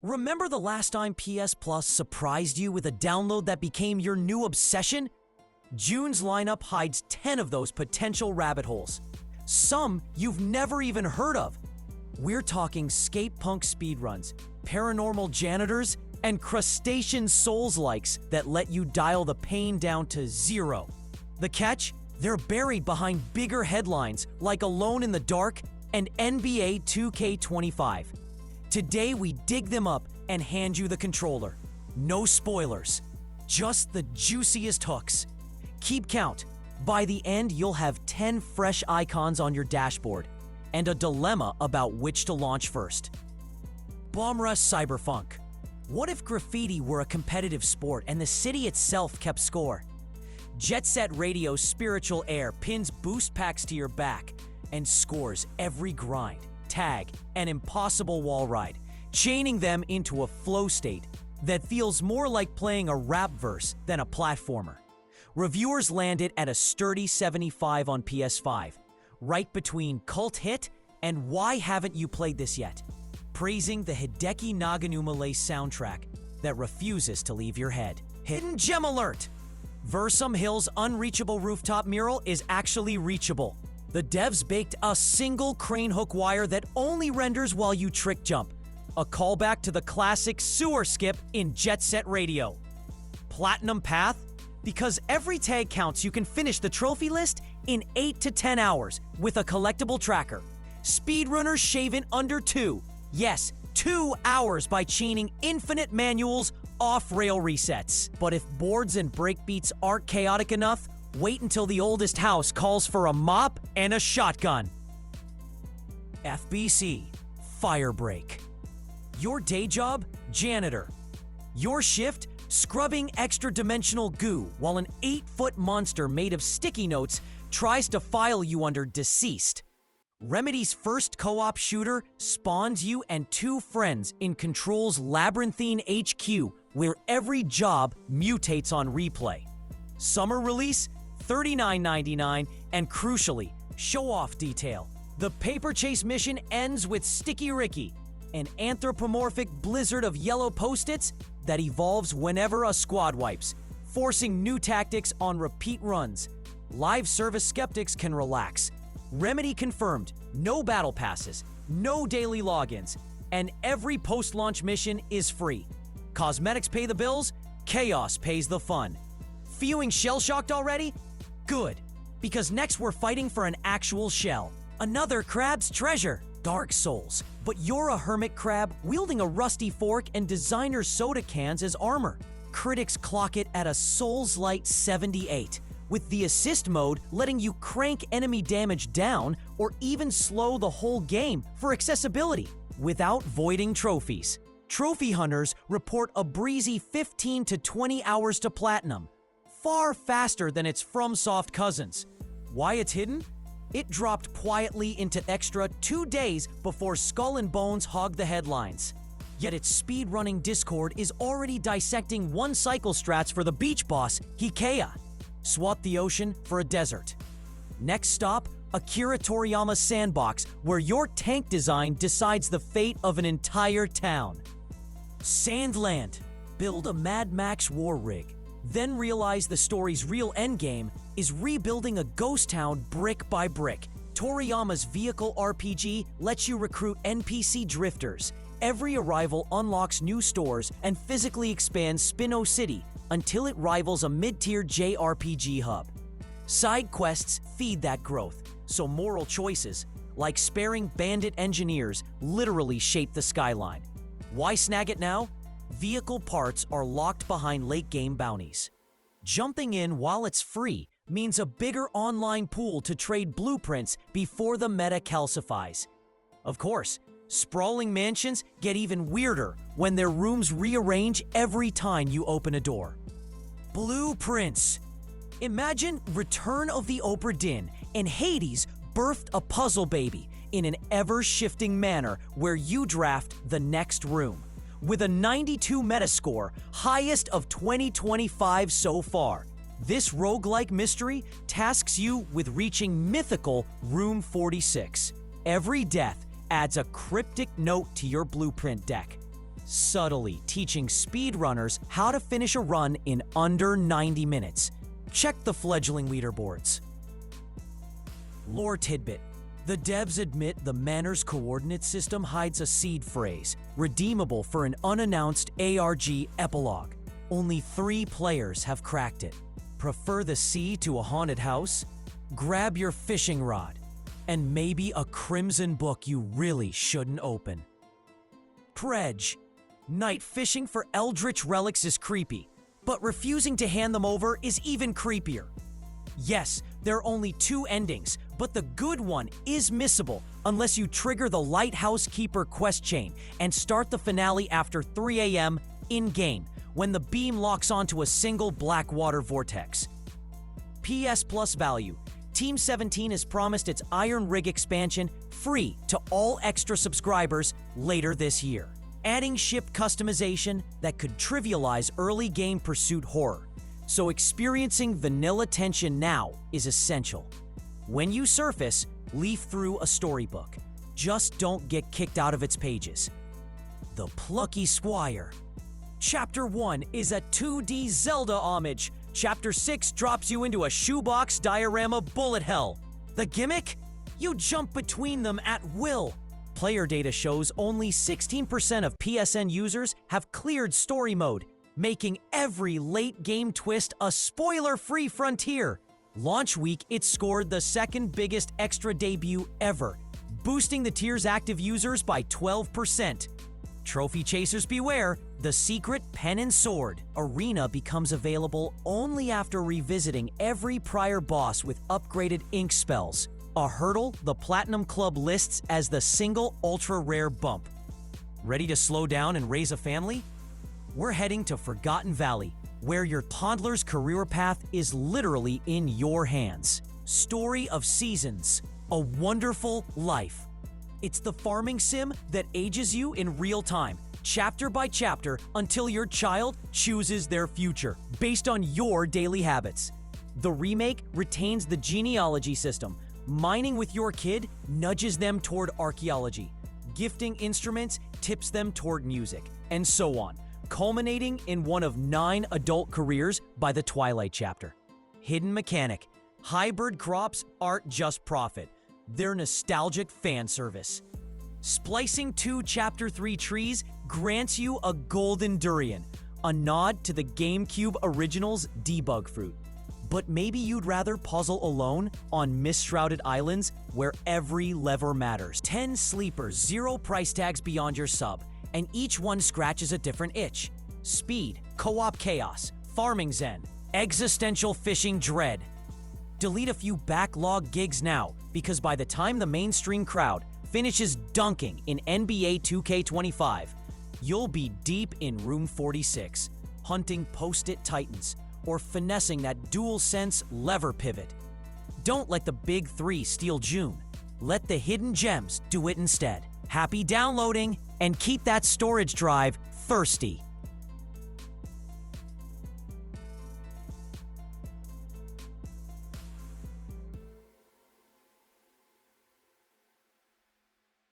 Remember the last time PS Plus surprised you with a download that became your new obsession? June's lineup hides 10 of those potential rabbit holes. Some you've never even heard of. We're talking Cyberfunk speedruns, paranormal janitors, and crustacean souls-likes that let you dial the pain down to 0. The catch? They're buried behind bigger headlines like Alone in the Dark and NBA 2K25. Today we dig them up and hand you the controller. No spoilers, just the juiciest hooks. Keep count. By the end, you'll have 10 fresh icons on your dashboard and a dilemma about which to launch first. Bomra Cyberfunk. What if graffiti were a competitive sport and the city itself kept score? Jet Set Radio's spiritual air pins boost packs to your back and scores every grind, tag, and impossible wall ride, chaining them into a flow state that feels more like playing a rap verse than a platformer. Reviewers land it at a sturdy 75 on PS5, right between cult hit and why haven't you played this yet, praising the Hideki Naganuma soundtrack that refuses to leave your head. Hidden gem alert! Versum Hill's unreachable rooftop mural is actually reachable. The devs baked a single crane hook wire that only renders while you trick jump, a callback to the classic sewer skip in Jet Set Radio. Platinum Path? Because every tag counts, you can finish the trophy list in 8 to 10 hours with a collectible tracker. Speedrunners shave in under 2. Yes, 2 hours by chaining infinite manuals off-rail resets. But if boards and breakbeats aren't chaotic enough, wait until the oldest house calls for a mop and a shotgun. FBC, Firebreak. Your day job? Janitor. Your shift? Scrubbing extra-dimensional goo while an 8-foot monster made of sticky notes tries to file you under deceased. Remedy's first co-op shooter spawns you and 2 friends in Control's labyrinthine HQ where every job mutates on replay. Summer release? $39.99 and crucially, show-off detail. The paper chase mission ends with Sticky Ricky, an anthropomorphic blizzard of yellow post-its that evolves whenever a squad wipes, forcing new tactics on repeat runs. Live service skeptics can relax. Remedy confirmed, no battle passes, no daily logins, and every post-launch mission is free. Cosmetics pay the bills, chaos pays the fun. Feeling shell-shocked already? Good, because next we're fighting for an actual shell. Another crab's treasure, Dark Souls. But you're a hermit crab wielding a rusty fork and designer soda cans as armor. Critics clock it at a Souls-Light 78, with the assist mode letting you crank enemy damage down or even slow the whole game for accessibility without voiding trophies. Trophy hunters report a breezy 15 to 20 hours to platinum, far faster than its FromSoft cousins. Why it's hidden? It dropped quietly into extra 2 days before Skull and Bones hogged the headlines. Yet its speedrunning Discord is already dissecting one cycle strats for the beach boss, Hikea. Swap the ocean for a desert. Next stop, Akira Toriyama's sandbox, where your tank design decides the fate of an entire town. Sandland. Build a Mad Max war rig. Then realize the story's real endgame is rebuilding a ghost town brick by brick. Toriyama's vehicle RPG lets you recruit NPC drifters. Every arrival unlocks new stores and physically expands Spino City until it rivals a mid-tier JRPG hub. Side quests feed that growth, so moral choices, like sparing bandit engineers, literally shape the skyline. Why snag it now? Vehicle parts are locked behind late-game bounties. Jumping in while it's free means a bigger online pool to trade blueprints before the meta calcifies. Of course, sprawling mansions get even weirder when their rooms rearrange every time you open a door. Blueprints. Imagine Return of the Obra Dinn and Hades birthed a puzzle baby in an ever-shifting manner where you draft the next room. With a 92 Metascore, highest of 2025 so far, this roguelike mystery tasks you with reaching mythical Room 46. Every death adds a cryptic note to your blueprint deck. subtly teaching speedrunners how to finish a run in under 90 minutes. Check the fledgling leaderboards. Lore tidbit. The devs admit the Manor's coordinate system hides a seed phrase, redeemable for an unannounced ARG epilogue. Only 3 players have cracked it. Prefer the sea to a haunted house? Grab your fishing rod, and maybe a crimson book you really shouldn't open. Dredge. Night fishing for eldritch relics is creepy, but refusing to hand them over is even creepier. Yes, there are only 2 endings, but the good one is missable unless you trigger the Lighthouse Keeper quest chain and start the finale after 3 a.m. in-game, when the beam locks onto a single black water vortex. PS Plus value. Team 17 has promised its Iron Rig expansion free to all extra subscribers later this year, adding ship customization that could trivialize early game pursuit horror. So experiencing vanilla tension now is essential. When you surface, leaf through a storybook. Just don't get kicked out of its pages. The Plucky Squire. Chapter 1 is a 2D Zelda homage. Chapter 6 drops you into a shoebox diorama bullet hell. The gimmick? You jump between them at will. Player data shows only 16% of PSN users have cleared story mode, making every late game twist a spoiler-free frontier. Launch week, it scored the 2nd biggest extra debut ever, boosting the tier's active users by 12%. Trophy chasers beware, the secret pen and sword arena becomes available only after revisiting every prior boss with upgraded ink spells, a hurdle the Platinum Club lists as the single ultra-rare bump. Ready to slow down and raise a family? We're heading to Forgotten Valley, where your toddler's career path is literally in your hands. Story of Seasons, a wonderful life. It's the farming sim that ages you in real time, chapter by chapter, until your child chooses their future, based on your daily habits. The remake retains the genealogy system. Mining with your kid nudges them toward archaeology. Gifting instruments tips them toward music, and so on, culminating in one of 9 adult careers by the Twilight chapter. Hidden mechanic. Hybrid crops aren't just profit. They're nostalgic fan service. Splicing 2 Chapter 3 trees grants you a golden durian, a nod to the GameCube original's debug fruit. But maybe you'd rather puzzle alone on mist-shrouded islands where every lever matters. 10 sleepers, 0 price tags beyond your sub, and each one scratches a different itch. Speed, co-op chaos, farming zen, existential fishing dread. Delete a few backlog gigs now, because by the time the mainstream crowd finishes dunking in NBA 2K25, you'll be deep in Room 46, hunting post-it titans, or finessing that DualSense lever pivot. Don't let the big 3 steal June. Let the hidden gems do it instead. Happy downloading, and keep that storage drive thirsty.